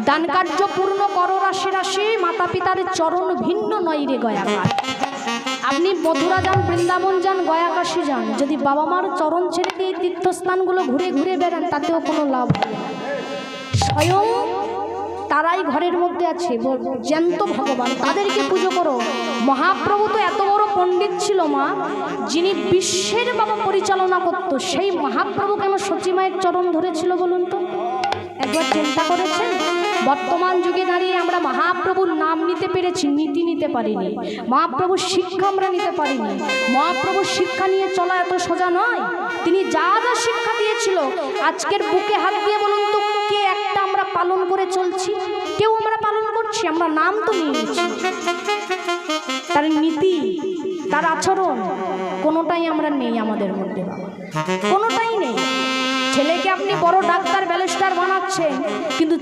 দান কার্য পূর্ণ কর রাশি রাশি, মাতা পিতার চরণ ভিন্ন নয় রে গয়াকার। আপনি মথুরা যান, বৃন্দাবন যান, গয়াকাশী যান, যদি বাবা মার চরণ ছেড়ে দিয়ে তীর্থস্থানগুলো ঘুরে ঘুরে বেড়ান তাতেও কোনো লাভ হবে না। স্বয়ং তারাই ঘরের মধ্যে আছে, জ্যান্ত ভগবান, তাদেরকে পুজো করো। মহাপ্রভু তো এত বড় পণ্ডিত ছিল মা, যিনি বিশ্বের বাবা পরিচালনা করত, সেই মহাপ্রভু কেন সচী মায়ের চরণ ধরেছিল বলুন তো? একবার চিন্তা করেছেন? বর্তমান যুগে দাঁড়িয়ে আমরা মহাপ্রভুর নাম নিতে পেরেছি, নীতি নিতে পারিনি। মহাপ্রভুর শিক্ষা আমরা নিতে পারিনি। মহাপ্রভুর শিক্ষা নিয়ে চলা এত সোজা নয়। তিনি যা যা শিক্ষা দিয়েছিল আজকের বুকে হাত দিয়ে বলুন তো কে একটা আমরা পালন করে চলছি? কেউ আমরা পালন করছি? আমরা নাম তো নিয়েছি, তার নীতি তার আচরণ কোনোটাই আমরা নেই আমাদের মধ্যে, কোনোটাই নেই। ছেলেকে আপনি বড় ডাক্তার ব্যারিস্টার বানাচ্ছেন, কিন্তু